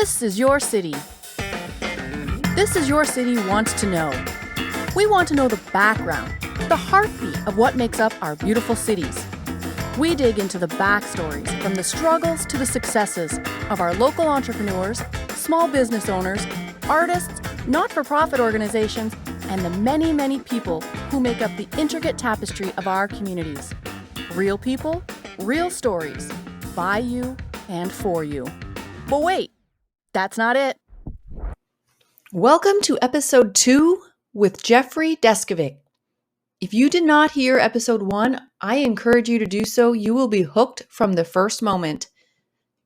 This is your city. This is your city wants to know. We want to know the background, the heartbeat of what makes up our beautiful cities. We dig into the backstories, from the struggles to the successes of our local entrepreneurs, small business owners, artists, not-for-profit organizations, and the many, many people who make up the intricate tapestry of our communities. Real people, real stories, by you and for you. But wait, that's not it. Welcome to episode 2 with Jeffrey Deskovic. If you did not hear episode 1, I encourage you to do so. You will be hooked from the first moment.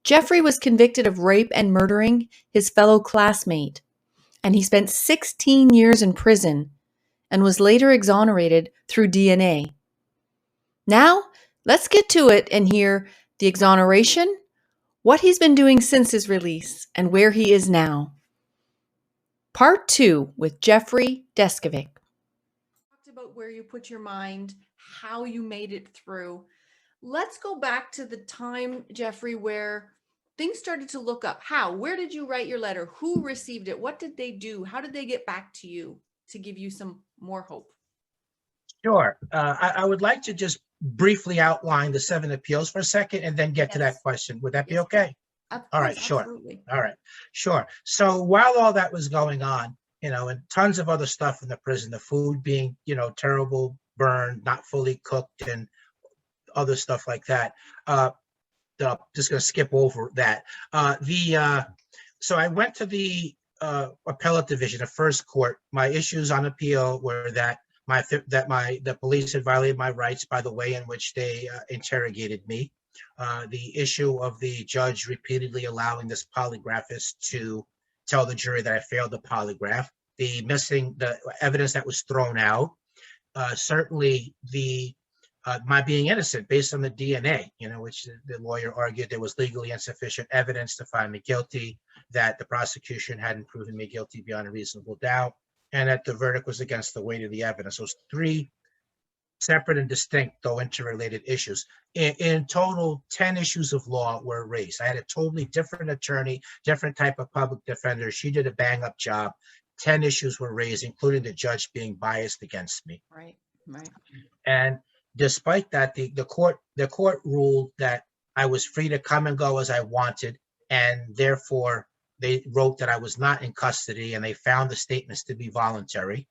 Jeffrey was convicted of rape and murdering his fellow classmate, and he spent 16 years in prison and was later exonerated through DNA. Now, let's get to it and hear the exoneration, what he's been doing since his release, and where he is now. Part 2 with Jeffrey Deskovic. Talked about where you put your mind, how you made it through. Let's go back to the time, Jeffrey, where things started to look up. How? Where did you write your letter? Who received it? What did they do? How did they get back to you to give you some more hope? Sure. I would like to just briefly outline the 7 appeals for a second and then get to that question. Would that be okay? All right, sure. Absolutely. All right, sure. So while all that was going on, and tons of other stuff in the prison, the food being, terrible, burned, not fully cooked, and other stuff like that. I'm just going to skip over that. So I went to the appellate division of first court. My issues on appeal were that the police had violated my rights by the way in which they interrogated me. The issue of the judge repeatedly allowing this polygraphist to tell the jury that I failed the polygraph, the evidence that was thrown out, certainly my being innocent based on the DNA, which the lawyer argued there was legally insufficient evidence to find me guilty, that the prosecution hadn't proven me guilty beyond a reasonable doubt, and that the verdict was against the weight of the evidence. Those 3 separate and distinct, though interrelated issues. In total, 10 issues of law were raised. I had a totally different attorney, different type of public defender. She did a bang-up job. 10 issues were raised, including the judge being biased against me. Right. And despite that, the court ruled that I was free to come and go as I wanted, and therefore they wrote that I was not in custody, and they found the statements to be voluntary.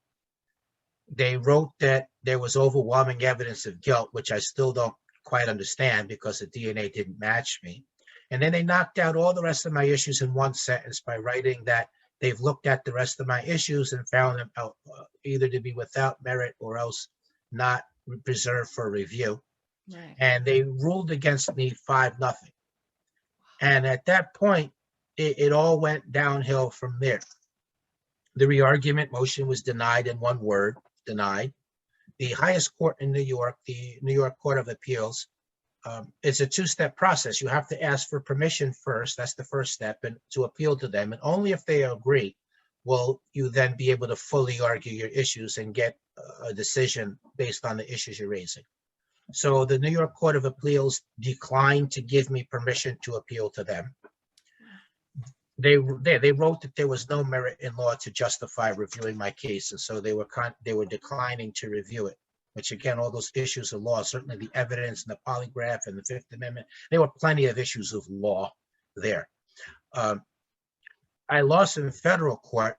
They wrote that there was overwhelming evidence of guilt, which I still don't quite understand because the DNA didn't match me. And then they knocked out all the rest of my issues in one sentence by writing that they've looked at the rest of my issues and found them either to be without merit or else not preserved for review. Right. And they ruled against me 5-0. And at that point, it all went downhill from there. The re-argument motion was denied in one word, denied. The highest court in New York, the New York Court of Appeals, it's a 2-step process. You have to ask for permission first. That's the first step, and to appeal to them. And only if they agree will you then be able to fully argue your issues and get a decision based on the issues you're raising. So the New York Court of Appeals declined to give me permission to appeal to them. They wrote that there was no merit in law to justify reviewing my case, and so they were declining to review it. Which again, all those issues of law, certainly the evidence and the polygraph and the Fifth Amendment, there were plenty of issues of law there. I lost in federal court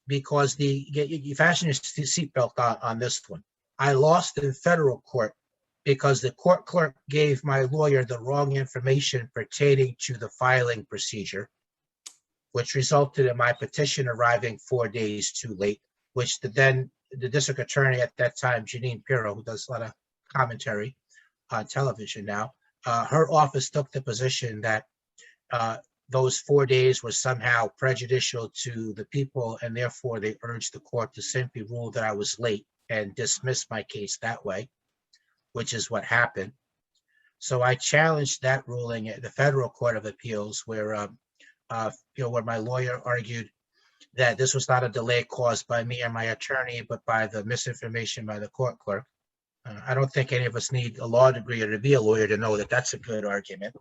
because you fasten your seatbelt on this one. I lost in federal court because the court clerk gave my lawyer the wrong information pertaining to the filing procedure, which resulted in my petition arriving 4 days too late, which the district attorney at that time, Janine Pirro, who does a lot of commentary on television now, her office took the position that those 4 days were somehow prejudicial to the people, and therefore they urged the court to simply rule that I was late and dismiss my case that way, which is what happened. So I challenged that ruling at the Federal Court of Appeals, where my lawyer argued that this was not a delay caused by me or my attorney, but by the misinformation by the court clerk. I don't think any of us need a law degree or to be a lawyer to know that that's a good argument.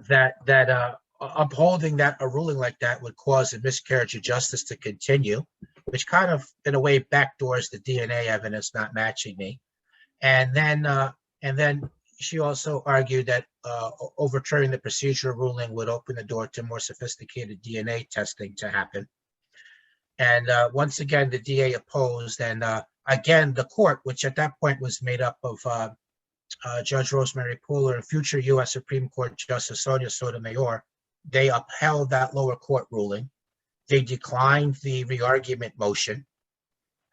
That upholding that a ruling like that would cause a miscarriage of justice to continue, which kind of, in a way, backdoors the DNA evidence not matching me. And then she also argued that overturning the procedural ruling would open the door to more sophisticated DNA testing to happen. And once again, the DA opposed. And again, the court, which at that point was made up of Judge Rosemary Pooler and future U.S. Supreme Court Justice Sonia Sotomayor, they upheld that lower court ruling. They declined the re-argument motion.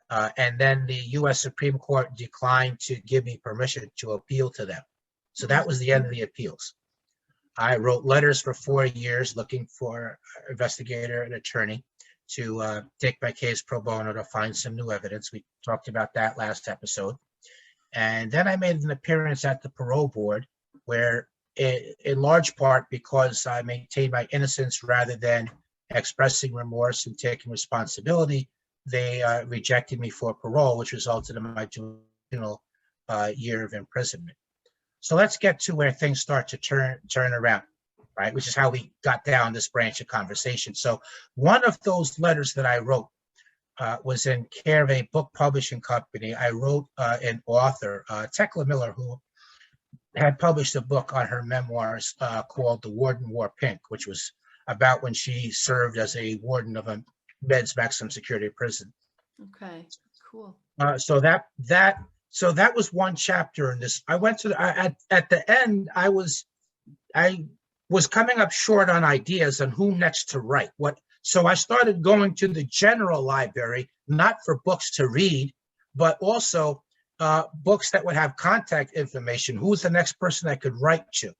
And then the U.S. Supreme Court declined to give me permission to appeal to them. So that was the end of the appeals. I wrote letters for 4 years looking for an investigator and attorney to take my case pro bono to find some new evidence. We talked about that last episode. And then I made an appearance at the parole board where, in large part because I maintained my innocence rather than expressing remorse and taking responsibility, they rejected me for parole, which resulted in my juvenile year of imprisonment. So let's get to where things start to turn around, right? Which is how we got down this branch of conversation. So one of those letters that I wrote was in care of a book publishing company. I wrote an author, Tekla Miller, who had published a book on her memoirs called The Warden Wore Pink, which was about when she served as a warden of a men's maximum security prison. Okay, cool. So that was one chapter in this. I went to at the end. I was coming up short on ideas on who next to write what. So I started going to the general library, not for books to read, but also books that would have contact information. Who's the next person I could write to?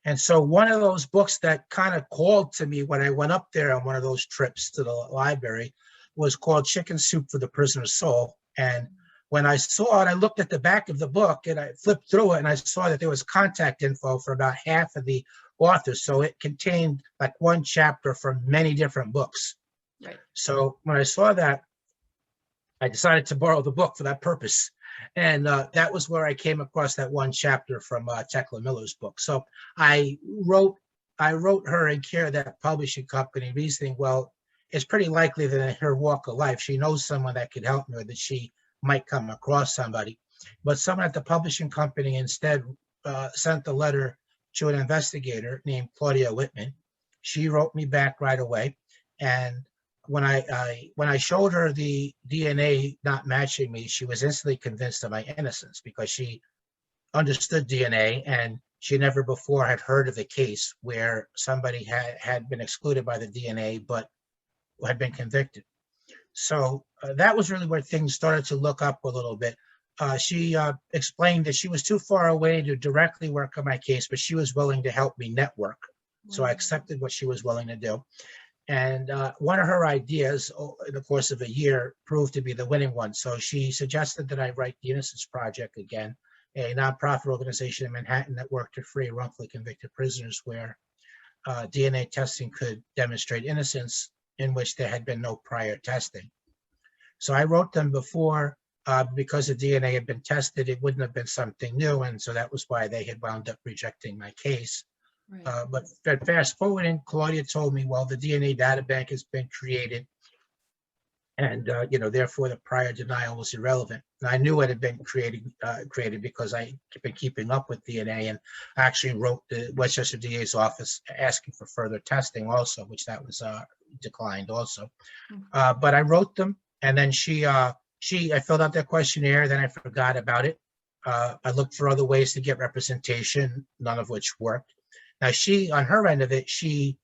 And so one of those books that kind of called to me when I went up there on one of those trips to the library was called Chicken Soup for the Prisoner's Soul. And when I saw it, I looked at the back of the book and I flipped through it and I saw that there was contact info for about half of the authors. So it contained like one chapter from many different books. Right. So when I saw that, I decided to borrow the book for that purpose. And that was where I came across that one chapter from Tekla Miller's book. So I wrote her in care of that publishing company, reasoning, well, it's pretty likely that in her walk of life, she knows someone that could help me or that she might come across somebody. But someone at the publishing company instead sent the letter to an investigator named Claudia Whitman. She wrote me back right away. And when I showed her the DNA not matching me, she was instantly convinced of my innocence because she understood DNA and she never before had heard of a case where somebody had been excluded by the DNA but had been convicted. So that was really where things started to look up a little bit. She explained that she was too far away to directly work on my case, but she was willing to help me network. So I accepted what she was willing to do. And one of her ideas in the course of a year proved to be the winning one. So she suggested that I write the Innocence Project again, a nonprofit organization in Manhattan that worked to free wrongfully convicted prisoners where DNA testing could demonstrate innocence in which there had been no prior testing. So I wrote them before because the DNA had been tested, it wouldn't have been something new. And so that was why they had wound up rejecting my case. Right. But fast forwarding, Claudia told me, well, the DNA data bank has been created and, therefore the prior denial was irrelevant. And I knew it had been created because I had been keeping up with DNA and I actually wrote the Westchester DA's office asking for further testing also, which that was declined also. But I wrote them and then I filled out their questionnaire, then I forgot about it. I looked for other ways to get representation, none of which worked. Now she, on her end of it, she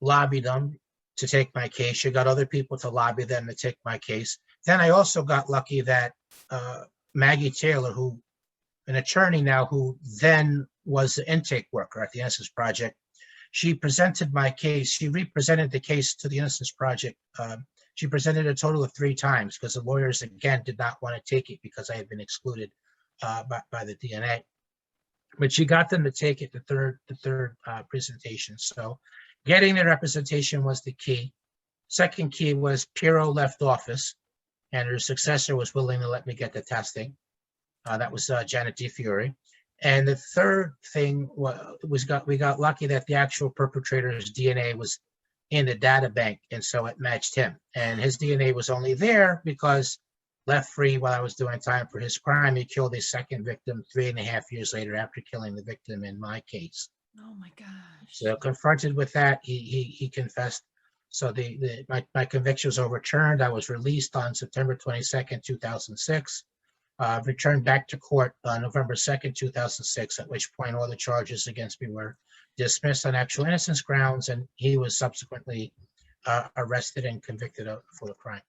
lobbied them to take my case. She got other people to lobby them to take my case. Then I also got lucky that Maggie Taylor, an attorney now who then was the intake worker at the Innocence Project, she presented my case. She represented the case to the Innocence Project. She presented a total of 3 times because the lawyers, again, did not want to take it because I had been excluded by the DNA. But she got them to take it the third presentation. So getting the representation was the key. Second key was Pirro left office and her successor was willing to let me get the testing. That was Janet DeFiore. And the third thing we got lucky that the actual perpetrator's DNA was in the data bank, and so it matched him. And his DNA was only there because left free while I was doing time for his crime, he killed his second victim 3.5 years later after killing the victim in my case. Oh my gosh. So confronted with that, he confessed. So my conviction was overturned. I was released on September 22nd, 2006. Returned back to court on November 2nd, 2006, at which point all the charges against me were dismissed on actual innocence grounds, and he was subsequently arrested and convicted for the crime.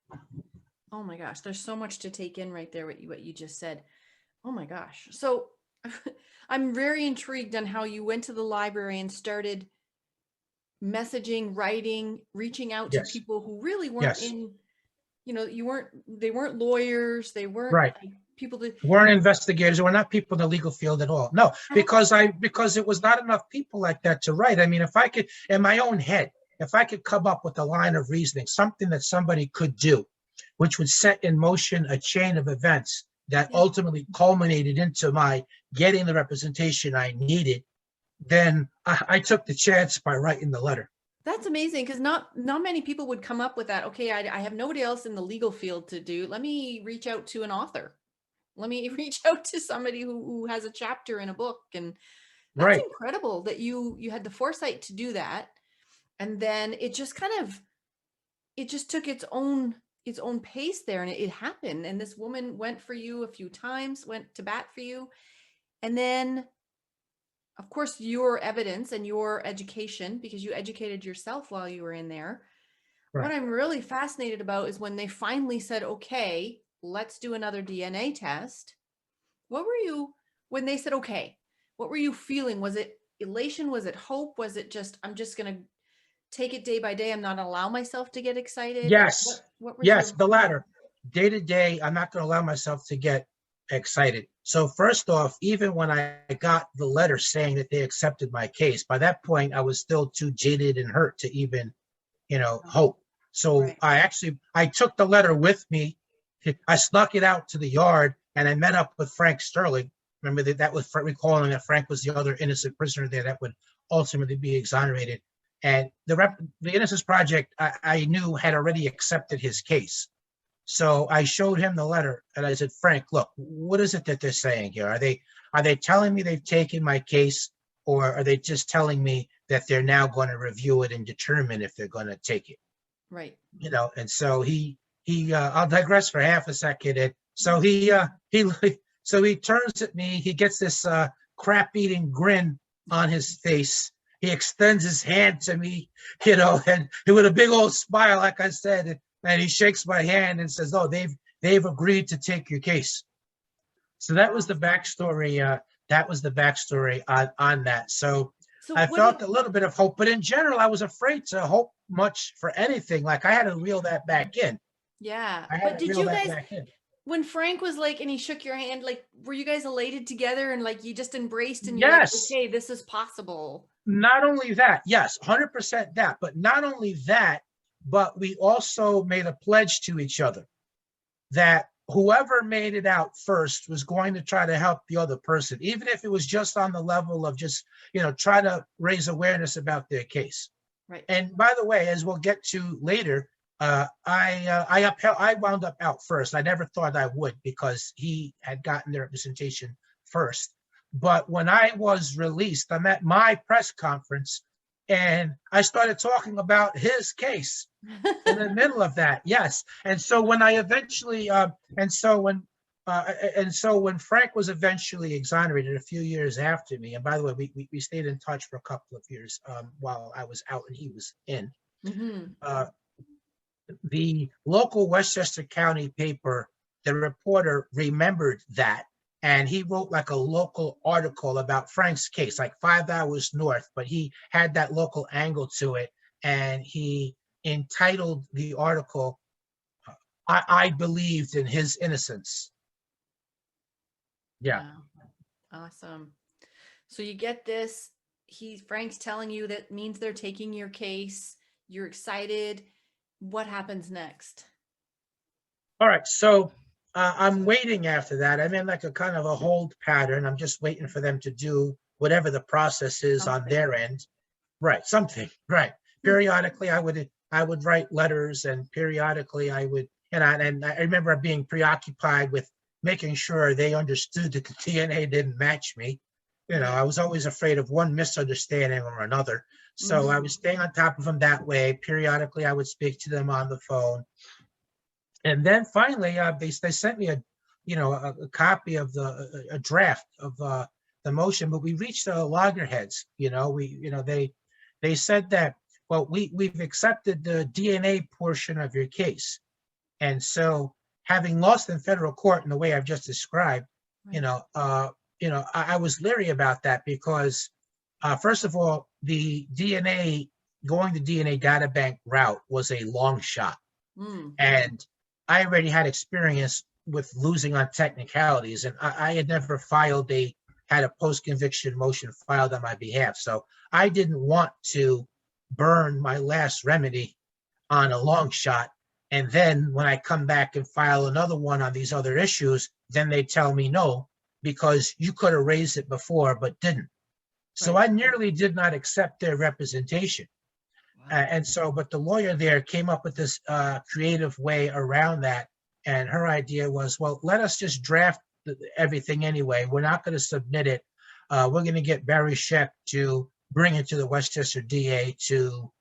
Oh my gosh, there's so much to take in right there, what you just said. Oh my gosh. So I'm very intrigued on how you went to the library and started messaging, writing, reaching out to Yes. people who really weren't Yes. in, they weren't lawyers, they weren't Right. like people that Weren't investigators, we're not people in the legal field at all. No, because it was not enough people like that to write. I mean, if I could, in my own head, if I could come up with a line of reasoning, something that somebody could do, which would set in motion a chain of events that ultimately culminated into my getting the representation I needed, then I took the chance by writing the letter. That's amazing, because not many people would come up with that. Okay, I have nobody else in the legal field to do. Let me reach out to an author. Let me reach out to somebody who has a chapter in a book. And that's Right. incredible that you had the foresight to do that. And then it just took its own pace there, and it happened. And this woman went for you a few times, went to bat for you. And then of course your evidence and your education, because you educated yourself while you were in there. Right. What I'm really fascinated about is when they finally said, okay, let's do another DNA test. What were you, when they said, okay, what were you feeling? Was it elation? Was it hope? Was it just, I'm just going to take it day by day? I'm not going to allow myself to get excited. Yes. What was yes, the latter. Day to day, I'm not going to allow myself to get excited. So first off, even when I got the letter saying that they accepted my case, by that point, I was still too jaded and hurt to even, hope. So right. I took the letter with me. I snuck it out to the yard, and I met up with Frank Sterling. Remember that was recalling that Frank was the other innocent prisoner there that would ultimately be exonerated. And the Innocence Project, I knew had already accepted his case. So I showed him the letter, and I said, Frank, look, what is it that they're saying here? Are they telling me they've taken my case, or are they just telling me that they're now going to review it and determine if they're going to take it? Right. And so I'll digress for half a second. And so he turns at me, he gets this crap-eating grin on his face. He extends his hand to me, and with a big old smile, like I said, and he shakes my hand and says, "Oh, they've agreed to take your case." So that was the backstory. On that. So I felt a little bit of hope, but in general, I was afraid to hope much for anything. Like I had to reel that back in. Yeah, but did you guys? When Frank was like, and he shook your hand, like, were you guys elated together and like you just embraced and you're like, okay, this is possible? Not only that, yes, 100% that, but not only that, but we also made a pledge to each other that whoever made it out first was going to try to help the other person, even if it was just on the level of just, try to raise awareness about their case. Right. And by the way, as we'll get to later, I wound up out first. I never thought I would because he had gotten the representation first. But when I was released, I'm at my press conference and I started talking about his case in the middle of that. Yes. And so when I eventually, when Frank was eventually exonerated a few years after me, and by the way, we stayed in touch for a couple of years while I was out and he was in. Mm-hmm. The local Westchester County paper, the reporter remembered that, and he wrote like a local article about Frank's case, like 5 hours north, but he had that local angle to it, and he entitled the article, I believed in his innocence. Yeah. Wow. Awesome. So you get this, Frank's telling you that means they're taking your case. You're excited. What happens next? All right. So I'm waiting after that. I'm in like a kind of a hold pattern. I'm just waiting for them to do whatever the process is on Something. their end. Right, something, right. Periodically, I would write letters, and periodically I would, and I remember being preoccupied with making sure they understood that the DNA didn't match me. I was always afraid of one misunderstanding or another. So I was staying on top of them that way. Periodically, I would speak to them on the phone. And then finally, they sent me a copy of a draft of the motion, but we reached loggerheads. They said that, well, we've accepted the DNA portion of your case, and so having lost in federal court in the way I've just described, I was leery about that because, first of all, the going the DNA data bank route was a long shot. And I already had experience with losing on technicalities, and I had never had a post-conviction motion filed on my behalf. So I didn't want to burn my last remedy on a long shot. And then when I come back and file another one on these other issues, then they tell me no, because you could have raised it before, but didn't. So I nearly did not accept their representation. But the lawyer there came up with this creative way around that. And her idea was, well, let us just draft everything anyway. We're not going to submit it. We're going to get Barry Scheck to bring it to the Westchester DA to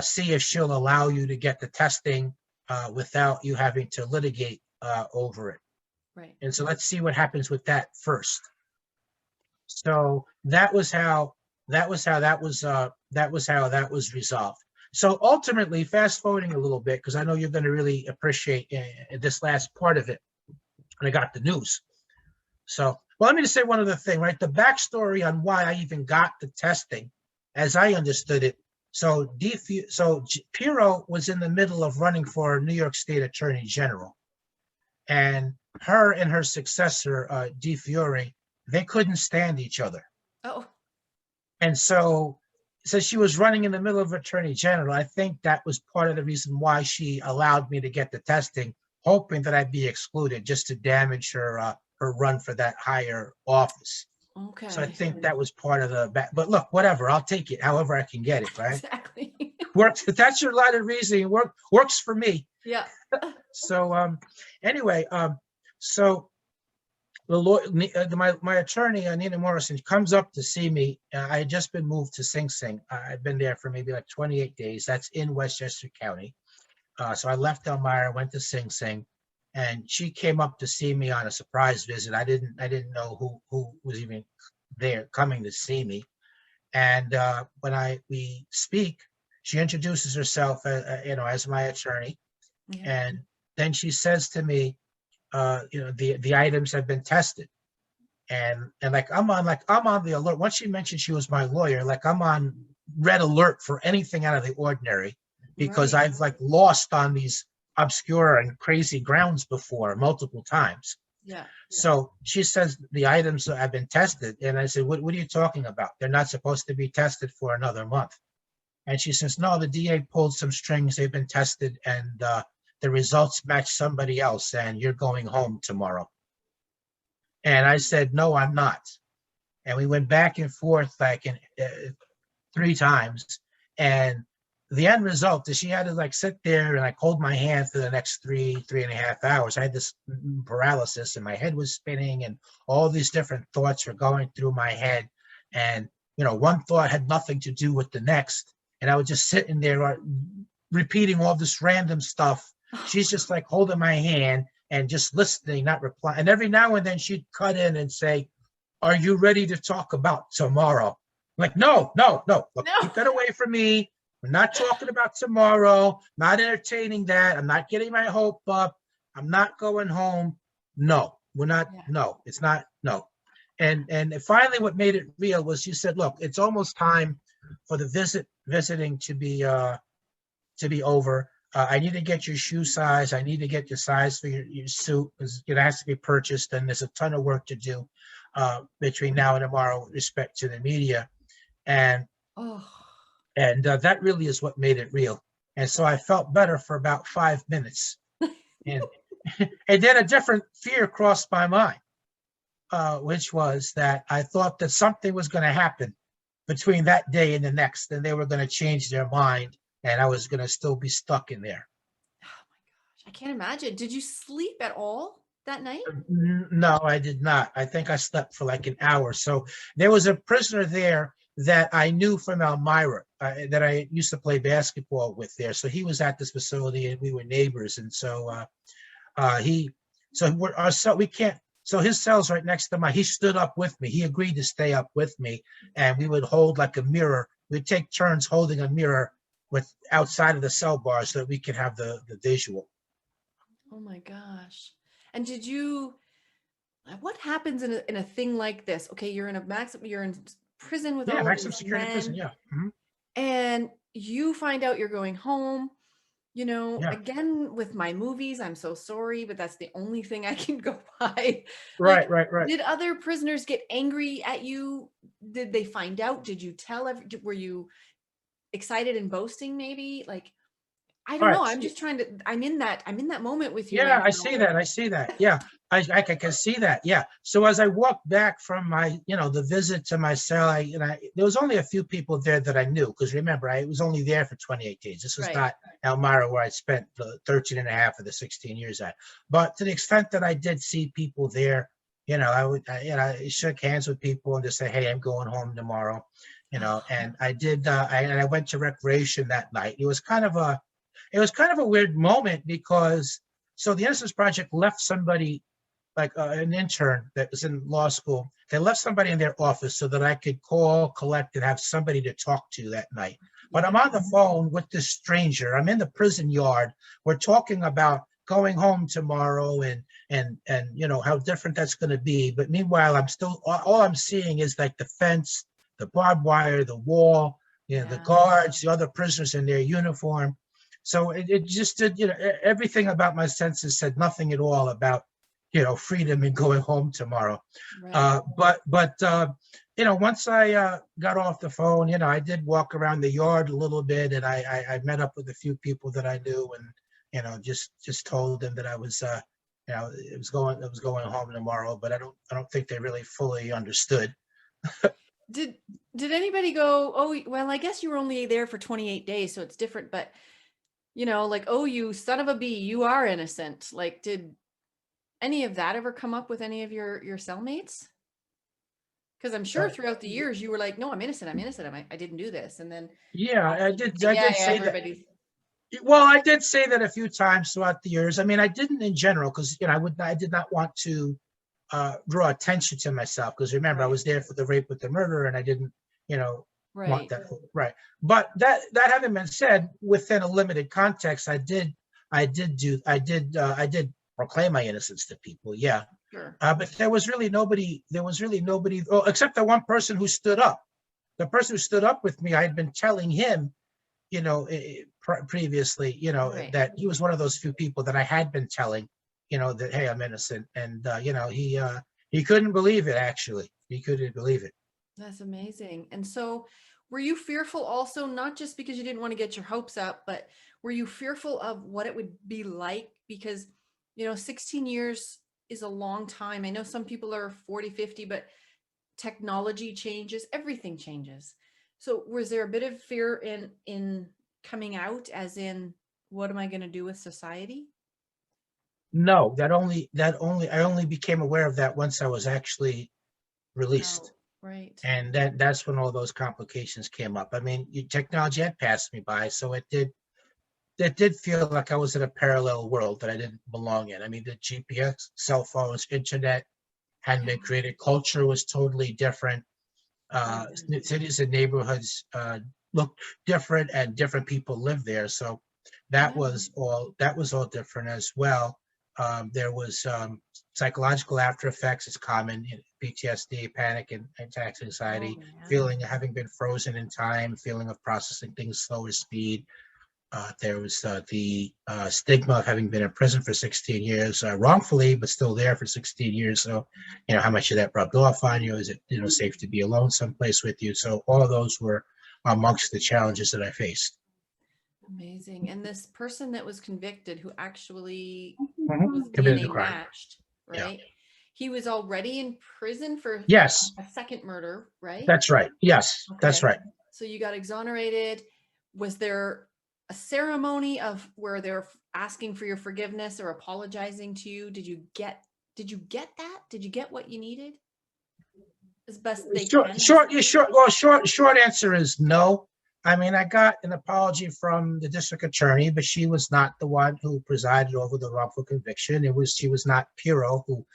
see if she'll allow you to get the testing without you having to litigate over it. Right. And so let's see what happens with that first. So that was how that was resolved. So ultimately, fast forwarding a little bit, because I know you're going to really appreciate this last part of it, and I got the news. So, well, let me just say one other thing, right? The backstory on why I even got the testing, as I understood it. So Pirro was in the middle of running for New York State Attorney General, and her and her successor, DeFiore, they couldn't stand each other. Oh. And so she was running in the middle of Attorney General. I think that was part of the reason why she allowed me to get the testing, hoping that I'd be excluded just to damage her run for that higher office. Okay. So I think that was part of but look, whatever, I'll take it however I can get it, right? Exactly. Works. If that's your line of reasoning, works for me. Yeah. So anyway, so the lawyer, my attorney, Nina Morrison, comes up to see me. I had just been moved to Sing Sing. I'd been there for maybe like 28 days. That's in Westchester County. So I left Elmira, went to Sing Sing, and she came up to see me on a surprise visit. I didn't know who was even there coming to see me. And when we speak, she introduces herself, as my attorney, and then she says to me, the items have been tested, and like I'm on the alert. Once she mentioned she was my lawyer, like I'm on red alert for anything out of the ordinary, because I've like lost on these obscure and crazy grounds before multiple times. Yeah. So she says the items have been tested, and I said, what are you talking about? They're not supposed to be tested for another month. And she says, no, the DA pulled some strings. They've been tested, and the results match somebody else, and you're going home tomorrow. And I said, no, I'm not. And we went back and forth like 3 times. And the end result is she had to like sit there and like hold my hand for the next 3.5 hours. I had this paralysis, and my head was spinning, and all these different thoughts were going through my head. And, one thought had nothing to do with the next. And I was just sitting there repeating all this random stuff. She's just like holding my hand and just listening, not replying. And every now and then she'd cut in and say, are you ready to talk about tomorrow? I'm like, no. Look, keep that away from me. We're not talking about tomorrow. Not entertaining that. I'm not getting my hope up. I'm not going home. No, we're not. Yeah. No, it's not. No. And finally what made it real was she said, look, it's almost time for the visiting to be over. I need to get your shoe size. I need to get your size for your suit, because it has to be purchased, and there's a ton of work to do between now and tomorrow with respect to the media. And that really is what made it real. And so I felt better for about 5 minutes. And And then a different fear crossed my mind, which was that I thought that something was going to happen between that day and the next, and they were going to change their mind, and I was going to still be stuck in there. Oh my gosh, I can't imagine. Did you sleep at all that night? No, I did not. I think I slept for like an hour. So there was a prisoner there that I knew from Elmira, that I used to play basketball with there. So he was at this facility, and we were neighbors. And so he, so we're, our cell, we can't. So his cell's right next to mine. He stood up with me. He agreed to stay up with me, and we would hold like a mirror. We'd take turns holding a mirror with outside of the cell bar so that we could have the visual. Oh my gosh. And did you, what happens in a thing like this? Okay, you're in you're in prison with Yeah, all of maximum these security prison. men, Yeah. Mhm. and you find out you're going home. Yeah. Again, with my movies, I'm so sorry, but that's the only thing I can go by. Right, Like, right, right. did other prisoners get angry at you? Did they find out? Did you tell? Were you excited and boasting? Maybe like I All don't right. know. I'm just trying to. I'm in that moment with you Yeah, right I see now. that. I see that. Yeah, I can see that. Yeah. So as I walked back from my, the visit to my cell, there was only a few people there that I knew, because remember, I was only there for 28 days. This was Right. not Elmira where I spent the 13 and a half of the 16 years at. But to the extent that I did see people there, I shook hands with people and just say, hey, I'm going home tomorrow, and I did, I went to recreation that night. It was kind of a weird moment because the Innocence Project left somebody, like an intern that was in law school. They left somebody in their office so that I could call, collect, and have somebody to talk to that night. But I'm on the phone with this stranger. I'm in the prison yard. We're talking about going home tomorrow, and how different that's going to be. But meanwhile, I'm still, all I'm seeing is like the fence, the barbed wire, the wall, the Yeah. guards, the other prisoners in their uniform. So it just did, everything about my senses said nothing at all about, freedom and going home tomorrow. Right. But once I got off the phone, I did walk around the yard a little bit, and I met up with a few people that I knew, and just told them that I was, it was going home tomorrow. But I don't think they really fully understood. Did did anybody go, oh, well, I guess you were only there for 28 days, so it's different, but like, oh, you son of a bee, you are innocent. Like, did any of that ever come up with any of your cellmates? Because I'm sure Uh, throughout the years you were like, no, I'm innocent, I'm innocent, I didn't do this. And then yeah, all of a I sudden did. you say, I yeah, did yeah, say that. everybody's Well, I did say that a few times throughout the years. I mean, I didn't in general, because I did not want to draw attention to myself, because remember, I right, was there for the rape with the murder, and I didn't, want right. that. Right. But that having been said, within a limited context, I did proclaim my innocence to people. Yeah. Sure. But there was really nobody. Oh, except the one person who stood up. The person who stood up with me, I had been telling him, previously, Right. that he was one of those few people that I had been telling, that, hey, I'm innocent. And, he couldn't believe it, actually. He couldn't believe it. That's amazing. And so were you fearful also, not just because you didn't want to get your hopes up, but were you fearful of what it would be like? Because, 16 years is a long time. I know some people are 40, 50, but technology changes, everything changes. So was there a bit of fear in coming out, as in, what am I going to do with society? No, I only became aware of that once I was actually released. Oh, right. And that's when all those complications came up. I mean, technology had passed me by, so it did feel like I was in a parallel world that I didn't belong in. I mean, the GPS, cell phones, internet hadn't Yeah. been created. Culture was totally different. Right. Cities and neighborhoods looked different, and different people lived there. So that Yeah. was all different as well. There was psychological after effects. It's common, PTSD, panic and attacks, Oh, anxiety, yeah. feeling of having been frozen in time, feeling of processing things slower speed. There was the stigma of having been in prison for 16 years, wrongfully, but still there for 16 years. So, how much of that rubbed off on you? Is it, safe to be alone someplace with you? So all of those were amongst the challenges that I faced. Amazing. And this person that was convicted, who actually was Committed a DNA crime. matched, Yeah. right? He was already in prison for Yes, a second murder, right? that's right. Yes, that's Okay. right. So you got exonerated. Was there a ceremony of where they're asking for your forgiveness or apologizing to you? Did you get that? Did you get what you needed? As best they can, I suppose. Short answer is no. I mean, I got an apology from the district attorney, but she was not the one who presided over the wrongful conviction. She was not Piro who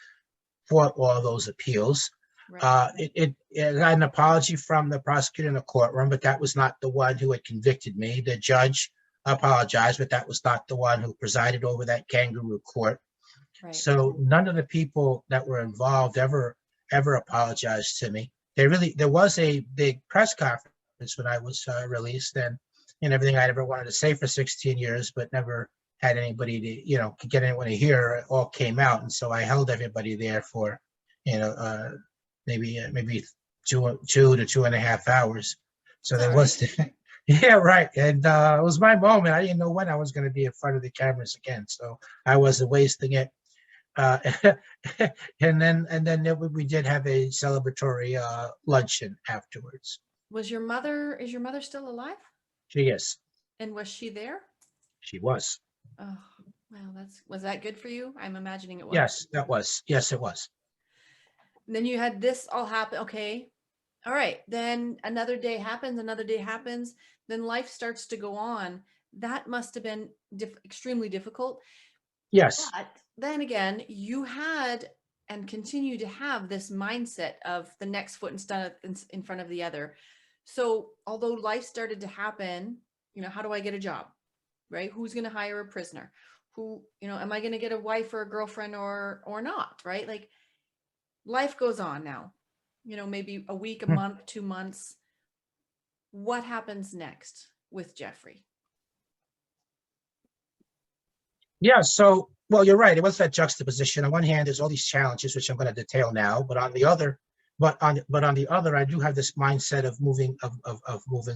fought all those appeals. Right. It got an apology from the prosecutor in the courtroom, but that was not the one who had convicted me. The judge apologized, but that was not the one who presided over that kangaroo court. Right. So none of the people that were involved ever apologized to me. There was a big press conference when I was released, and everything I ever wanted to say for 16 years, but never had anybody to get anyone to hear. It all came out, and so I held everybody there for maybe 2 to 2.5 hours. So Is that there right? was yeah, right. And it was my moment. I didn't know when I was going to be in front of the cameras again, so I wasn't wasting it. Uh, and then we did have a celebratory luncheon afterwards. Is your mother still alive? She is. And was she there? She was. Oh, well, was that good for you? I'm imagining it was. Yes, that was. Yes, it was. And then you had this all happen. Okay. All right. Then another day happens, then life starts to go on. That must have been extremely difficult. Yes. But then again, you had and continue to have this mindset of the next foot in front of the other. So although life started to happen, how do I get a job? Right? Who's going to hire a prisoner? Who, am I going to get a wife or a girlfriend or not? Right? Like life goes on now, maybe a week, a month, 2 months. What happens next with Jeffrey? Yeah. So, well, you're right. It was that juxtaposition. On one hand, there's all these challenges, which I'm going to detail now, but on the other, I do have this mindset of moving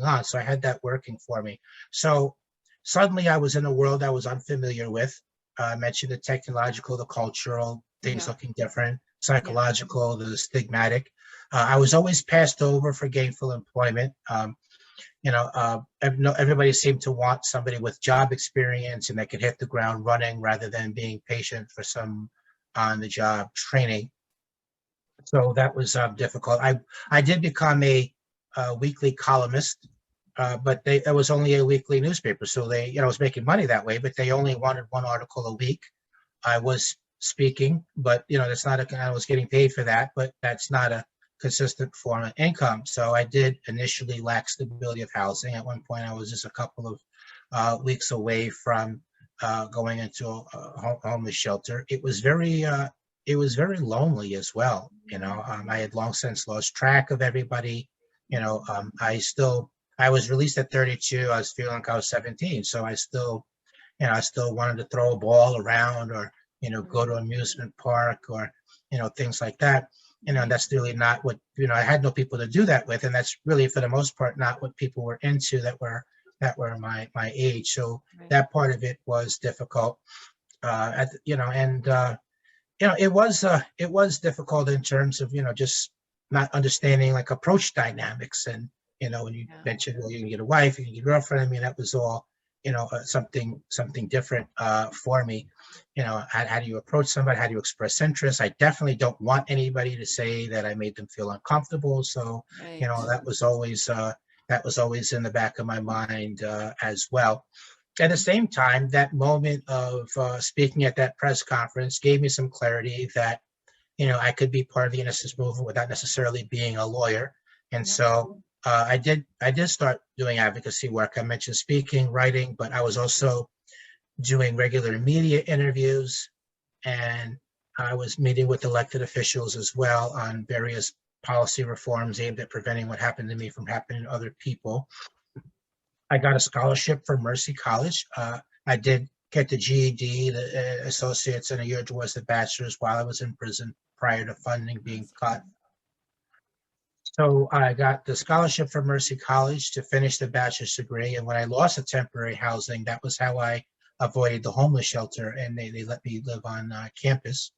on. So I had that working for me. So suddenly I was in a world I was unfamiliar with. I mentioned the technological, the cultural, things looking different, psychological, the stigmatic. I was always passed over for gainful employment. Everybody seemed to want somebody with job experience and that could hit the ground running rather than being patient for some on-the-job training. So that was difficult. I did become a weekly columnist, but it was only a weekly newspaper, so I was making money that way. But they only wanted one article a week. I was speaking, but that's not I was getting paid for that, but that's not a consistent form of income. So I did initially lack stability of housing. At one point, I was just a couple of weeks away from going into a homeless shelter. It was very lonely as well. I had long since lost track of everybody. I was released at 32. I was feeling like I was 17. So I still wanted to throw a ball around or, go to an amusement park or, things like that. And that's really not what, I had no people to do that with. And that's really, for the most part, not what people were into that were my age. So that part of it was difficult. It was difficult in terms of, just not understanding like approach dynamics. And, when you mentioned, well, you can get a wife, you can get a girlfriend. I mean, that was all, something different for me. How do you approach somebody? How do you express interest? I definitely don't want anybody to say that I made them feel uncomfortable. So, that was always in the back of my mind as well. At the same time, that moment of speaking at that press conference gave me some clarity that, I could be part of the innocence movement without necessarily being a lawyer. And so I did start doing advocacy work. I mentioned speaking, writing, but I was also doing regular media interviews, and I was meeting with elected officials as well on various policy reforms aimed at preventing what happened to me from happening to other people. I got a scholarship from Mercy College. I did get the GED, the associates, and a year towards the bachelor's while I was in prison prior to funding being cut. So I got the scholarship from Mercy College to finish the bachelor's degree. And when I lost the temporary housing, that was how I avoided the homeless shelter, and they let me live on campus.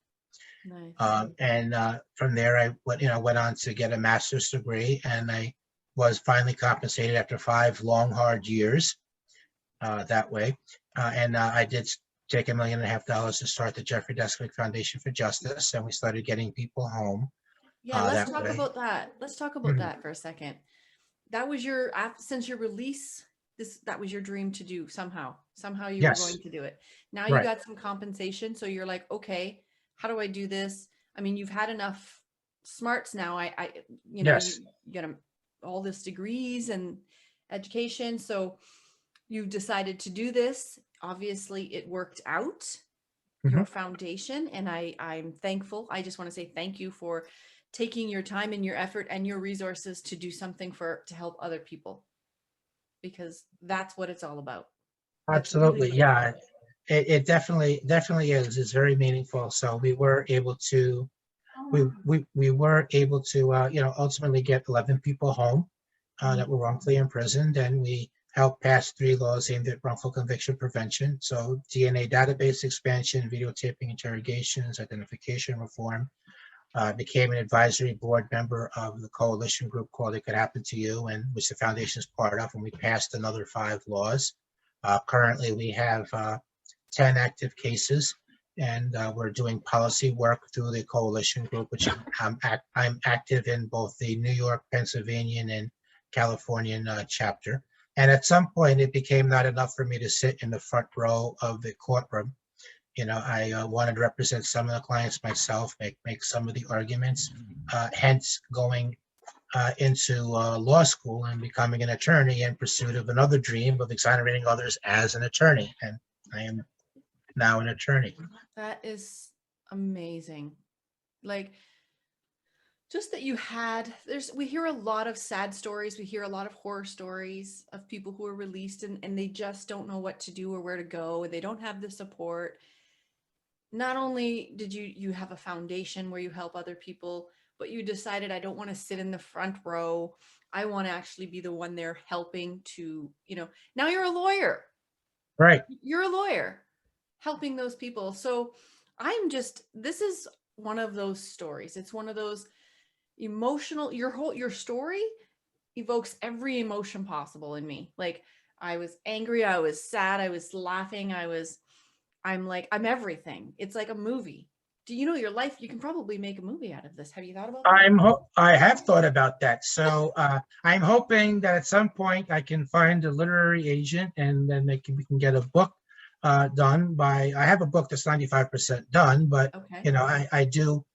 Nice. And from there, I went on to get a master's degree, and I was finally compensated after 5 long, hard years that way. And I did take $1.5 million to start the Jeffrey Deskovic Foundation for Justice, and we started getting people home Yeah, let's that talk way. about that. Let's talk about Mhm. that for a second. That was since your release, that was your dream to do somehow. Somehow you were Yes, going to do it. Now you right. got some compensation, so you're like, okay, how do I do this? I mean, you've had enough smarts now. Yes. You get all this degrees and education, so you've decided to do this. Obviously, it worked out, your Mhm. foundation, and I'm thankful. I just want to say thank you for taking your time and your effort and your resources to do something to help other people, because that's what it's all about. That's really Absolutely. what it's all Yeah. about. It definitely is. It's very meaningful. So we were able to we were able to ultimately get 11 people home that were wrongfully imprisoned, and we helped pass 3 laws aimed at wrongful conviction prevention. So DNA database expansion, videotaping interrogations, identification reform. Became an advisory board member of the coalition group called It Could Happen to You, and which the foundation is part of, and we passed another 5 laws. Currently, we have 10 active cases, and we're doing policy work through the coalition group, which I'm active in both the New York, Pennsylvania, and Californian chapter. And at some point, it became not enough for me to sit in the front row of the courtroom. I wanted to represent some of the clients myself, make some of the arguments, hence going into law school and becoming an attorney in pursuit of another dream of exonerating others as an attorney. And I am now an attorney. That is amazing. Like, just that you had we hear a lot of sad stories, we hear a lot of horror stories of people who are released, and they just don't know what to do or where to go, and they don't have the support. Not only did you have a foundation where you help other people, but you decided, I don't want to sit in the front row. I want to actually be the one there helping to, now you're a lawyer. Right. You're a lawyer helping those people. So this is one of those stories. It's one of those emotional, your story evokes every emotion possible in me. Like, I was angry, I was sad, I was laughing, I'm everything. It's like a movie. Do you know your life? You can probably make a movie out of this. Have you thought about that? I have thought about that. So I'm hoping that at some point I can find a literary agent, and then we can get a book done by. I have a book that's 95% done, but Okay. I do.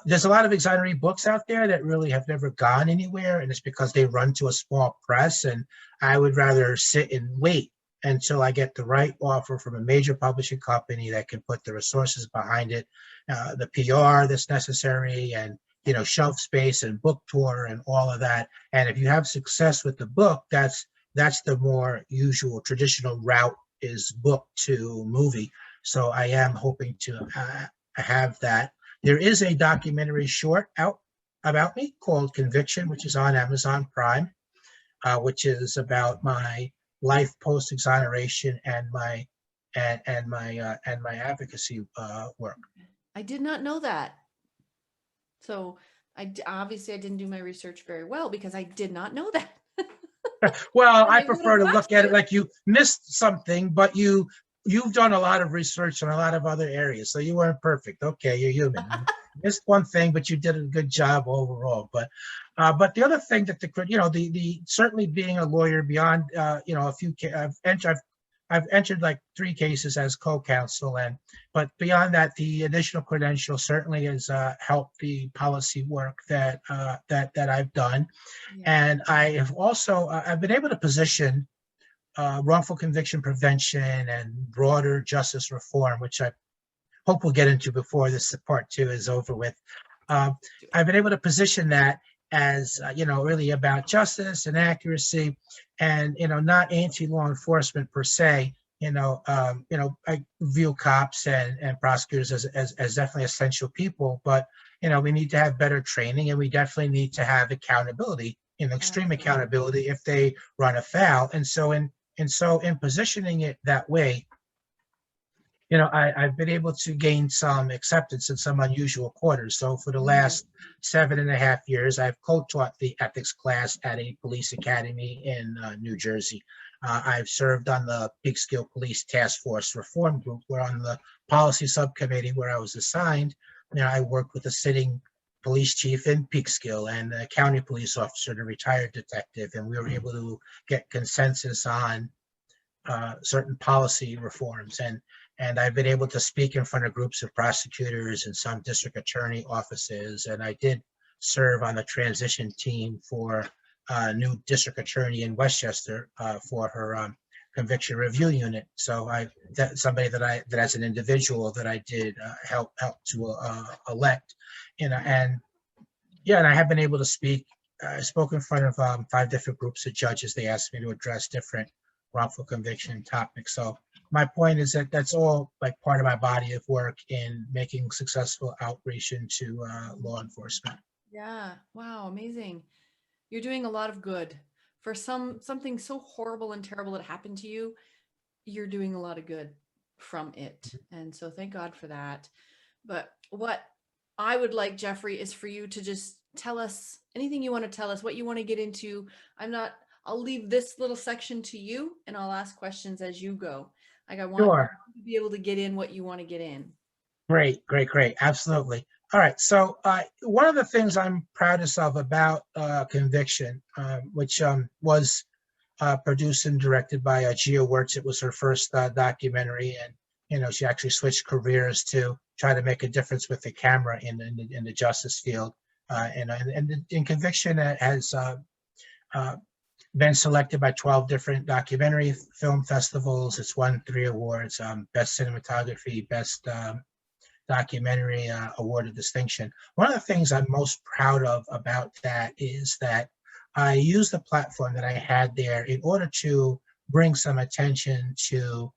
There's a lot of exonerated books out there that really have never gone anywhere, and it's because they run to a small press. And I would rather sit and wait until I get the right offer from a major publishing company that can put the resources behind it, the PR that's necessary, and shelf space and book tour and all of that. And if you have success with the book, that's the more usual traditional route, is book to movie. So I am hoping to have that. There is a documentary short out about me called Conviction, which is on Amazon Prime, which is about my life post exoneration and my advocacy work. I did not know that. So obviously I didn't do my research very well, because I did not know that. Well, And I I would have prefer to look watched at it it. like you missed something, but you've done a lot of research in a lot of other areas, so you weren't perfect. Okay, you're human. You missed one thing, but you did a good job overall. But the other thing that the certainly being a lawyer beyond a few I've entered like 3 cases as co-counsel, but beyond that, the additional credential certainly has helped the policy work that I've done. Yeah. And I have also I've been able to position wrongful conviction prevention and broader justice reform, which I hope we'll get into before this part 2 is over with. I've been able to position that as really about justice and accuracy, and not anti-law enforcement per se. I view cops and prosecutors as definitely essential people, but we need to have better training, and we definitely need to have accountability, extreme Absolutely. accountability if they run afoul. And so in positioning it that way, I've been able to gain some acceptance in some unusual quarters. So for the Mm. last 7.5 years, I've co-taught the ethics class at a police academy in New Jersey. I've served on the Peekskill Police Task Force Reform Group. We're on the policy subcommittee where I was assigned. I worked with a sitting police chief in Peekskill and a county police officer, the retired detective, and we were able to get consensus on certain policy reforms. And I've been able to speak in front of groups of prosecutors and some district attorney offices. And I did serve on the transition team for a new district attorney in Westchester for her conviction review unit. So that's somebody that as an individual that I did help to elect, and yeah, and I have been able to speak. I spoke in front of 5 different groups of judges. They asked me to address different wrongful conviction topics. So my point is that that's all like part of my body of work in making successful outreach into law enforcement. Yeah. Wow. Amazing. You're doing a lot of good for something so horrible and terrible that happened to you. You're doing a lot of good from it. And so thank God for that. But what I would like, Jeffrey, is for you to just tell us anything you want to tell us, what you want to get into. I'll leave this little section to you and I'll ask questions as you go. Like I want Sure. you to be able to get in what you want to get in. Great, great, great. Absolutely. All right. So one of the things I'm proudest of about Conviction, which was produced and directed by Gia Wertz. It was her first documentary, and she actually switched careers to try to make a difference with the camera in the justice field. And in Conviction has been selected by 12 different documentary film festivals. It's won 3 awards: Best Cinematography, Best Documentary Award of Distinction. One of the things I'm most proud of about that is that I used the platform that I had there in order to bring some attention to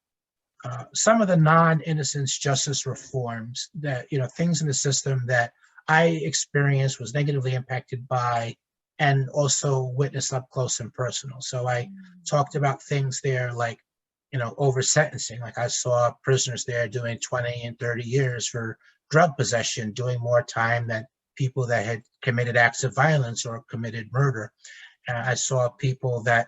some of the non-innocence justice reforms that, things in the system that I experienced, was negatively impacted by, and also witnessed up close and personal. So I talked about things there like, over sentencing. Like I saw prisoners there doing 20 and 30 years for drug possession, doing more time than people that had committed acts of violence or committed murder. I saw people that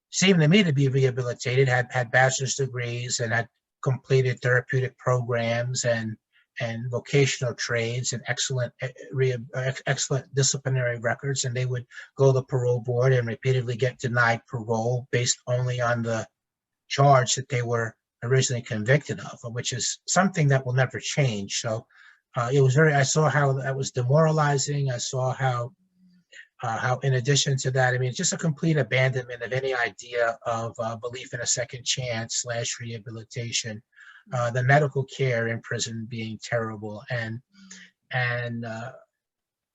seemed to me to be rehabilitated, had bachelor's degrees and had completed therapeutic programs and vocational trades and excellent disciplinary records, and they would go to the parole board and repeatedly get denied parole based only on the charge that they were originally convicted of, which is something that will never change. So I saw how that was demoralizing. I saw how in addition to that, it's just a complete abandonment of any idea of belief in a second chance / rehabilitation, the medical care in prison being terrible, and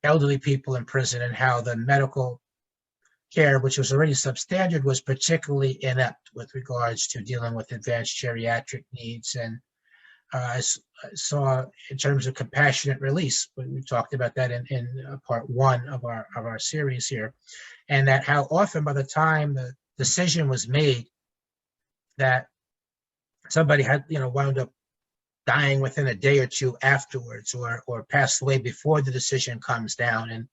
elderly people in prison, and how the medical care, which was already substandard, was particularly inept with regards to dealing with advanced geriatric needs. And I saw, in terms of compassionate release, we talked about that in part 1 of our series here, and that how often by the time the decision was made, that somebody had wound up dying within a day or 2 afterwards, or passed away before the decision comes down. And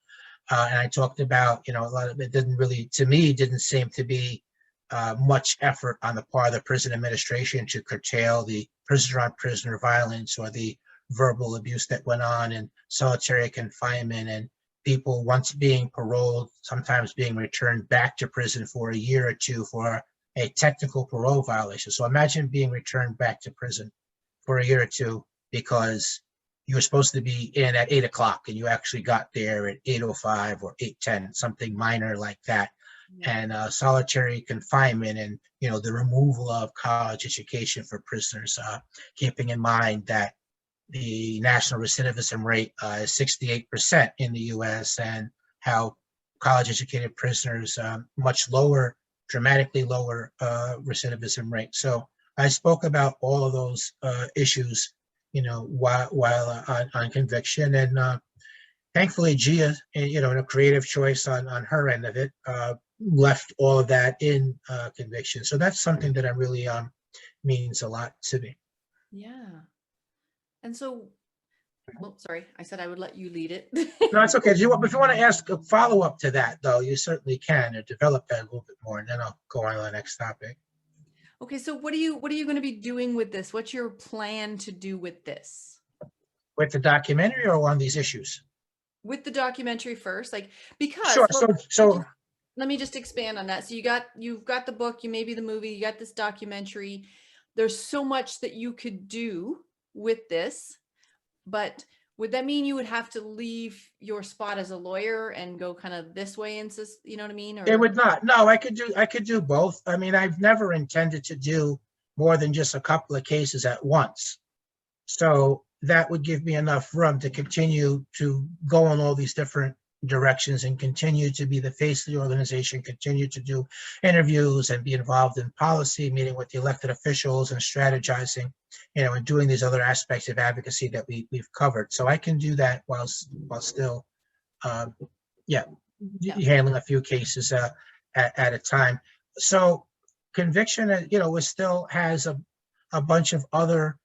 I talked about, a lot of it didn't seem to be much effort on the part of the prison administration to curtail the prisoner-on-prisoner violence or the verbal abuse that went on in solitary confinement, and people, once being paroled, sometimes being returned back to prison for a year or 2 for a technical parole violation. So imagine being returned back to prison for a year or 2 because you were supposed to be in at 8 o'clock and you actually got there at 8:05 or 8:10, something minor like that. And solitary confinement, and the removal of college education for prisoners, keeping in mind that the national recidivism rate is 68% in the U.S., and how college educated prisoners much lower, dramatically lower recidivism rate. So I spoke about all of those issues, while on Conviction, and thankfully Gia, in a creative choice on her end of it, left all of that in Conviction. So that's something that I really means a lot to me. Yeah. And so, well, sorry, I said I would let you lead it. No, it's okay. If you want to ask a follow-up to that, though, you certainly can, or develop that a little bit more, and then I'll go on to the next topic. Okay, so what are you going to be doing with this? What's your plan to do with this? With the documentary or on these issues? With the documentary first, like, because, Sure. well, So let me just expand on that. So you've got the book, you maybe the movie, you got this documentary. There's so much that you could do with this, but would that mean you would have to leave your spot as a lawyer and go kind of this way and you know what I mean? it Or would not. No, I could do both. I mean, I've never intended to do more than just a couple of cases at once. So that would give me enough room to continue to go in all these different directions and continue to be the face of the organization, continue to do interviews and be involved in policy, meeting with the elected officials and strategizing, and doing these other aspects of advocacy that we've covered. So I can do that while still, um, yeah, yeah. handling a few cases at a time. So conviction, was still has a bunch of other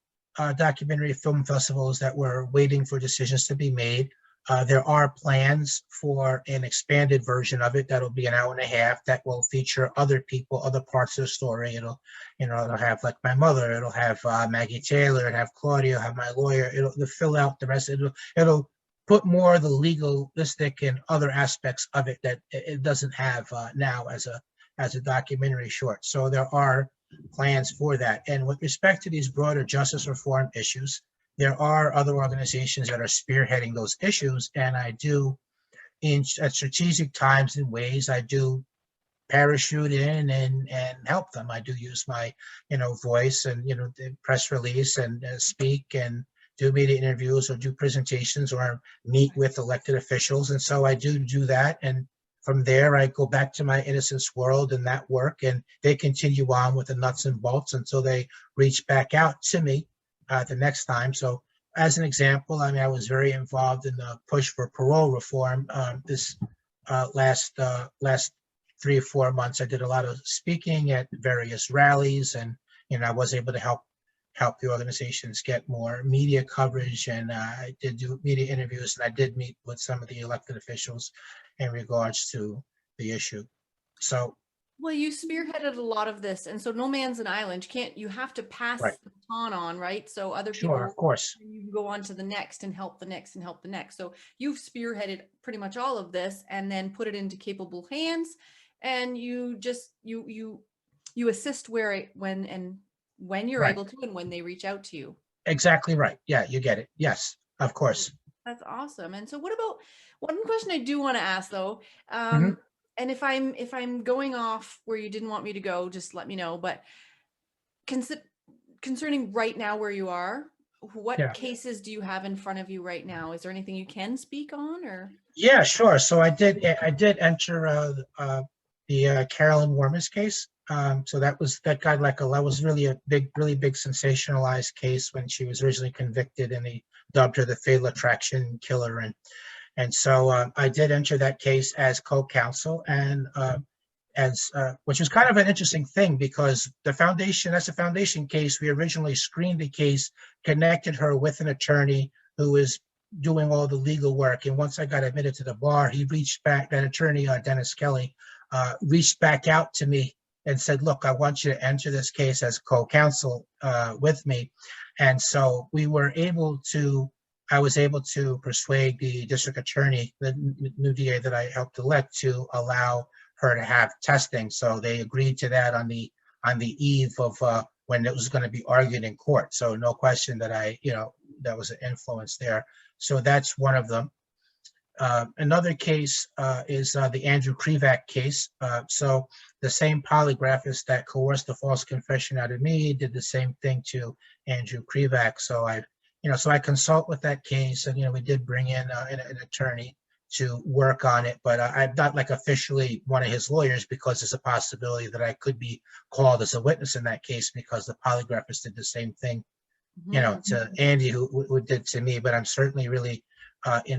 documentary film festivals that were waiting for decisions to be made. There are plans for an expanded version of it that'll be an hour and a half that will feature other people, other parts of the story. It'll have like my mother, it'll have Maggie Taylor, it'll have Claudia, it'll have my lawyer, it'll fill out the rest. It'll put more of the legalistic and other aspects of it that it doesn't have now as a documentary short. So there are plans for that. And with respect to these broader justice reform issues, there are other organizations that are spearheading those issues, and I do, at strategic times and ways, I do parachute in and help them. I do use my, voice and, the press release and speak and do media interviews or do presentations or meet with elected officials. And so I do that. And from there, I go back to my innocence world and that work, and they continue on with the nuts and bolts until they reach back out to me the next time. So as an example, I mean, I was very involved in the push for parole reform this last 3 or 4 months. I did a lot of speaking at various rallies, and I was able to help the organizations get more media coverage, and I did do media interviews, and I did meet with some of the elected officials in regards to the issue. So Well, you spearheaded a lot of this, and so no man's an island. You have to pass right, the baton on, right? So other sure, people, of course, you can go on to the next and help the next and help the next. So you've spearheaded pretty much all of this and then put it into capable hands, and you just you assist when you're right, able to and when they reach out to you. exactly right. Yeah, you get it. Yes, of course. That's awesome. And so what about one question I do want to ask though, Mhm. and if I'm going off where you didn't want me to go, just let me know. But consi- concerning right now where you are, what Yeah. cases do you have in front of you right now? Is there anything you can speak on or? Yeah, sure. So I did enter the Carolyn Wormus case. So that got that was really a really big sensationalized case when she was originally convicted, and they dubbed her the Fatal Attraction Killer. And so I did enter that case as co-counsel, and as which was kind of an interesting thing because that's a foundation case. We originally screened the case, connected her with an attorney who was doing all the legal work. And once I got admitted to the bar, he reached back, that attorney, Dennis Kelly, reached back out to me and said, look, I want you to enter this case as co-counsel with me. And so I was able to persuade the district attorney, the new DA that I helped elect, to allow her to have testing. So they agreed to that on the eve of when it was going to be argued in court. So no question that that was an influence there. So that's one of them. Another case is the Andrew Crevack case. So the same polygraphist that coerced the false confession out of me did the same thing to Andrew Crevack. So I consult with that case, and we did bring in an attorney to work on it, but I'm not like officially one of his lawyers because there's a possibility that I could be called as a witness in that case because the polygraphist did the same thing, to Andy who did to me. But I'm certainly really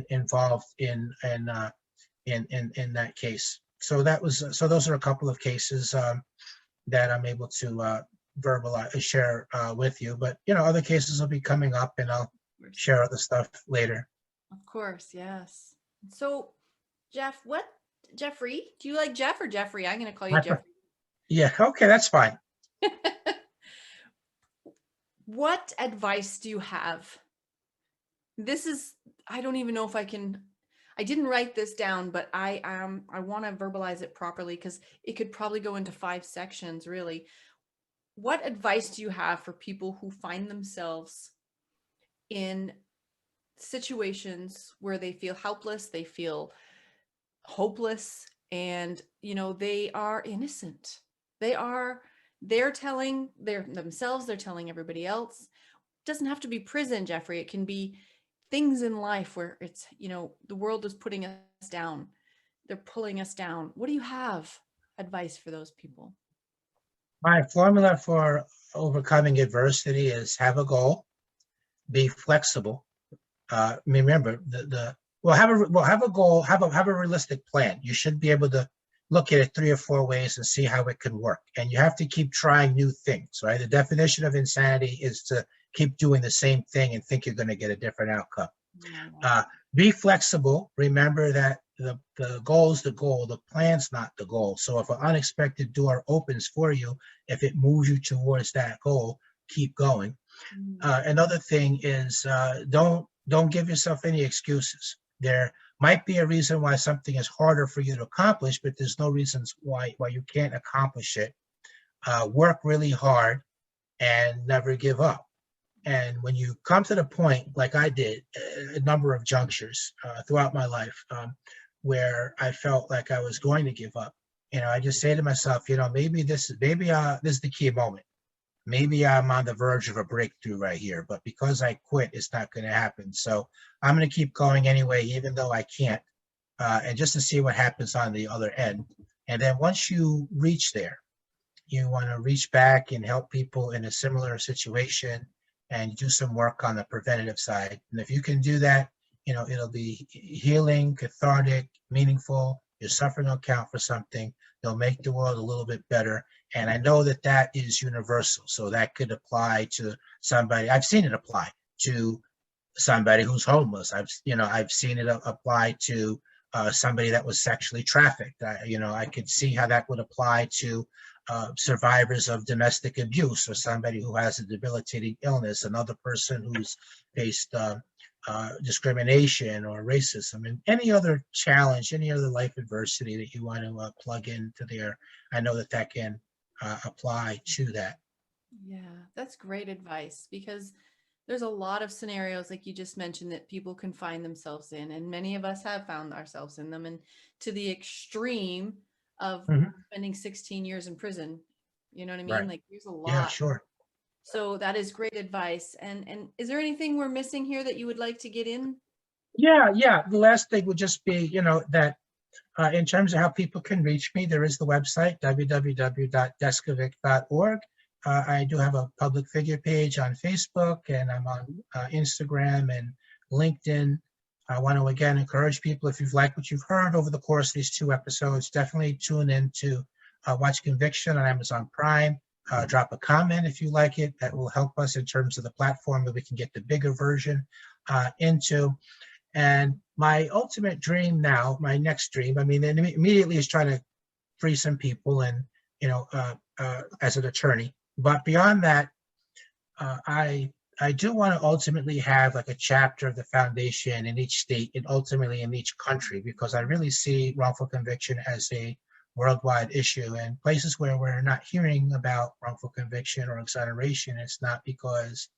involved in that case. So those are a couple of cases that I'm able to share with you. But other cases will be coming up, and I'll share other stuff later. Of course, yes. So, Jeffrey, do you like Jeff or Jeffrey? I'm going to call you Jeffrey. Yeah, okay, that's fine. What advice do you have? I don't even know if I didn't write this down, but I want to verbalize it properly because it could probably go into 5 sections, really. What advice do you have for people who find themselves in situations where they feel helpless, they feel hopeless, and they are innocent? They're telling themselves, they're telling everybody else. It doesn't have to be prison, Jeffrey. It can be things in life where it's, the world is putting us down. They're pulling us down. What do you have advice for those people? My formula for overcoming adversity is have a goal, be flexible. Remember have a goal, have a realistic plan. You should be able to look at it 3 or 4 ways and see how it can work. And you have to keep trying new things, right? The definition of insanity is to keep doing the same thing and think you're going to get a different outcome. Be flexible. Remember that the goal is the goal, the plan's not the goal. So if an unexpected door opens for you, if it moves you towards that goal, keep going. Another thing is don't give yourself any excuses. There might be a reason why something is harder for you to accomplish, but there's no reasons why you can't accomplish it. Work really hard and never give up. And when you come to the point, like I did, a number of junctures throughout my life where I felt like I was going to give up, I just say to myself, maybe this is the key moment. Maybe I'm on the verge of a breakthrough right here, but because I quit, it's not going to happen. So I'm going to keep going anyway, even though I can't, and just to see what happens on the other end. And then once you reach there, you want to reach back and help people in a similar situation and do some work on the preventative side. And if you can do that, it'll be healing, cathartic, meaningful. Your suffering will count for something. They'll make the world a little bit better. And I know that is universal. So that could apply to somebody. I've seen it apply to somebody who's homeless. I've seen it apply to somebody that was sexually trafficked. I could see how that would apply to survivors of domestic abuse, or somebody who has a debilitating illness, another person who's faced discrimination or racism, and any other challenge, any other life adversity that you want to plug into there. I know that can apply to that. Yeah, that's great advice, because there's a lot of scenarios, like you just mentioned, that people can find themselves in, and many of us have found ourselves in them, and to the extreme of spending 16 years in prison. You know what I mean? Right. Like, there's a lot. Yeah, sure. So that is great advice. And is there anything we're missing here that you would like to get in? Yeah. The last thing would just be, that in terms of how people can reach me, there is the website, www.deskovic.org. I do have a public figure page on Facebook, and I'm on Instagram and LinkedIn. I want to again encourage people, if you've liked what you've heard over the course of these 2 episodes, definitely tune in to Watch Conviction on Amazon Prime. Drop a comment if you like it. That will help us in terms of the platform that we can get the bigger version into. And my ultimate dream now, my next dream, immediately is trying to free some people and, as an attorney. But beyond that, I do want to ultimately have like a chapter of the foundation in each state and ultimately in each country, because I really see wrongful conviction as a worldwide issue. And places where we're not hearing about wrongful conviction or exoneration, it's not because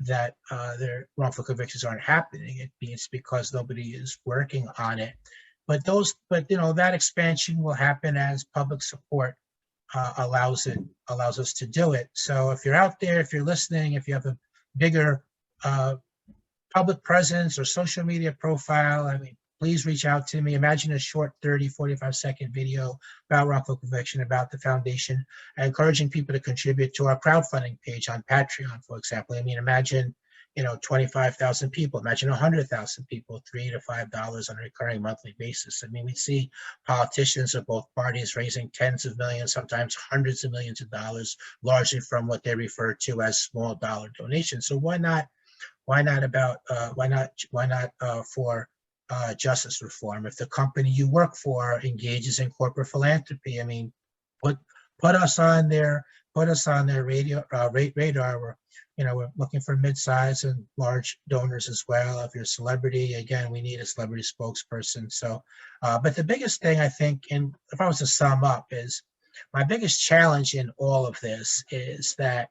that their wrongful convictions aren't happening. It's because nobody is working on it. But that expansion will happen as public support allows us to do it. So if you're out there, if you're listening, if you have a bigger public presence or social media profile, please reach out to me. Imagine a short 30, 45-second video about wrongful conviction, about the foundation, and encouraging people to contribute to our crowdfunding page on Patreon, for example. Imagine, 25,000 people. Imagine 100,000 people, $3 to $5 on a recurring monthly basis. I mean, we see politicians of both parties raising tens of millions, sometimes hundreds of millions of dollars, largely from what they refer to as small dollar donations. So why not for justice reform? If the company you work for engages in corporate philanthropy, I mean, put us on their radar. We're looking for mid-size and large donors as well. If you're a celebrity, again, we need a celebrity spokesperson. So, but the biggest thing I think, and if I was to sum up, is my biggest challenge in all of this is that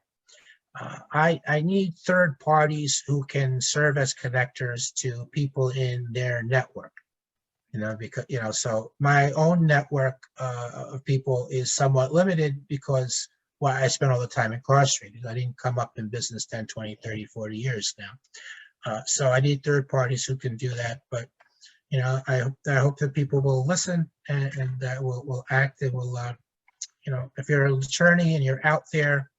I need third parties who can serve as connectors to people in their network. Because so my own network of people is somewhat limited because I spent all the time incarcerated. I didn't come up in business 10, 20, 30, 40 years now. So I need third parties who can do that. But I hope that people will listen and that will act and will if you're an attorney and you're out there,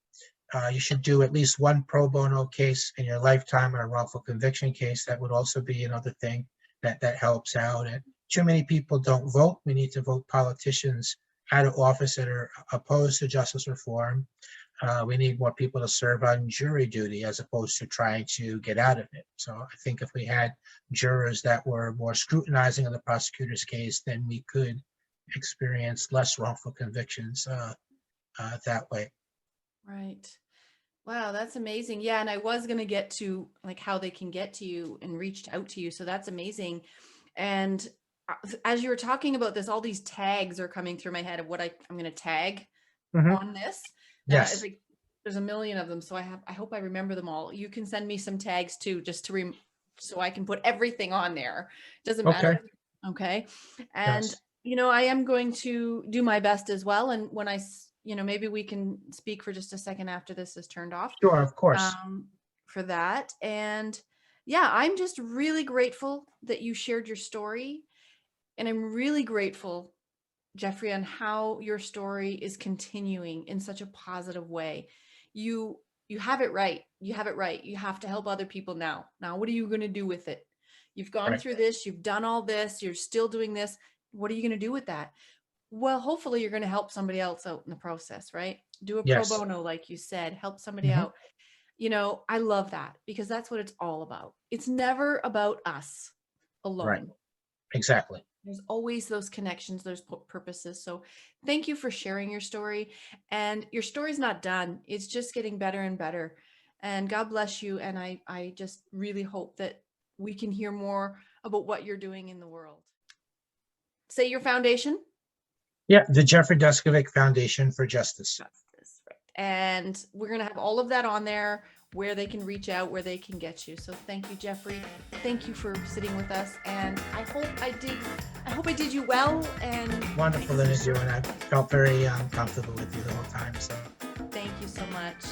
you should do at least one pro bono case in your lifetime, or a wrongful conviction case. That would also be another thing that helps out. And too many people don't vote. We need to vote politicians out of office that are opposed to justice reform. We need more people to serve on jury duty as opposed to trying to get out of it. So I think if we had jurors that were more scrutinizing of the prosecutor's case, then we could experience less wrongful convictions that way. Right. Wow, that's amazing. Yeah, and I was going to get to like how they can get to you and reached out to you. So that's amazing. And as you were talking about this, all these tags are coming through my head of what I'm going to tag on this. Yes. It's like, there's a million of them. So I hope I remember them all. You can send me some tags too, just to so I can put everything on there. Doesn't matter. Okay. And, Yes. I am going to do my best as well. And when maybe we can speak for just a second after this is turned off. Sure, of course. For that. And yeah, I'm just really grateful that you shared your story. And I'm really grateful, Jeffrey, on how your story is continuing in such a positive way. You have it right. You have it right. You have to help other people now. Now, what are you going to do with it? You've gone through this. You've done all this. You're still doing this. What are you going to do with that? Well, hopefully you're going to help somebody else out in the process, right? Do a pro bono, like you said, help somebody out. I love that because that's what it's all about. It's never about us alone. Right. Exactly. There's always those connections, those purposes. So thank you for sharing your story. And your story's not done. It's just getting better and better. And God bless you. And I just really hope that we can hear more about what you're doing in the world. Say your foundation. Yeah, the Jeffrey Deskovic Foundation for Justice. Right. And we're going to have all of that on there, where they can reach out, where they can get you. So thank you, Jeffrey. Thank you for sitting with us. And I hope I did you well. And wonderful interview, and I felt very comfortable with you the whole time. So thank you so much.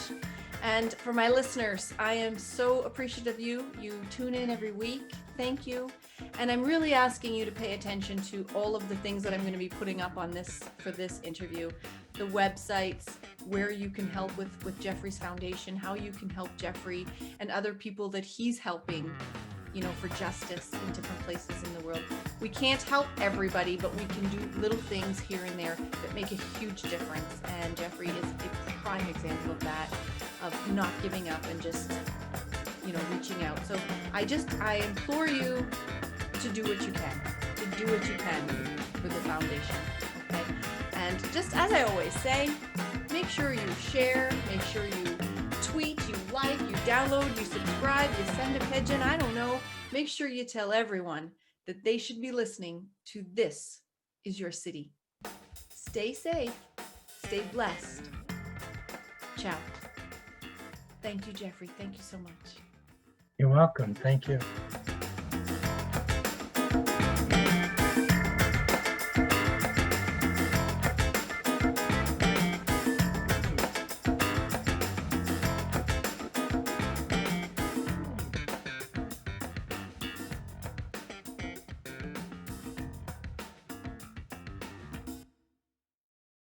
And for my listeners, I am so appreciative of you. You tune in every week. Thank you. And I'm really asking you to pay attention to all of the things that I'm going to be putting up on this for this interview. The websites, where you can help with Jeffrey's foundation, how you can help Jeffrey and other people that he's helping, for justice in different places in the world. We can't help everybody, but we can do little things here and there that make a huge difference. And Jeffrey is a prime example of that, of not giving up and just, reaching out. So I implore you to do what you can for the foundation. Okay. And just as I always say, make sure you share, make sure you tweet, you like, you download, you subscribe, you send a pigeon, I don't know. Make sure you tell everyone that they should be listening to This Is Your City. Stay safe, stay blessed. Ciao. Thank you, Jeffrey. Thank you so much. You're welcome. Thank you.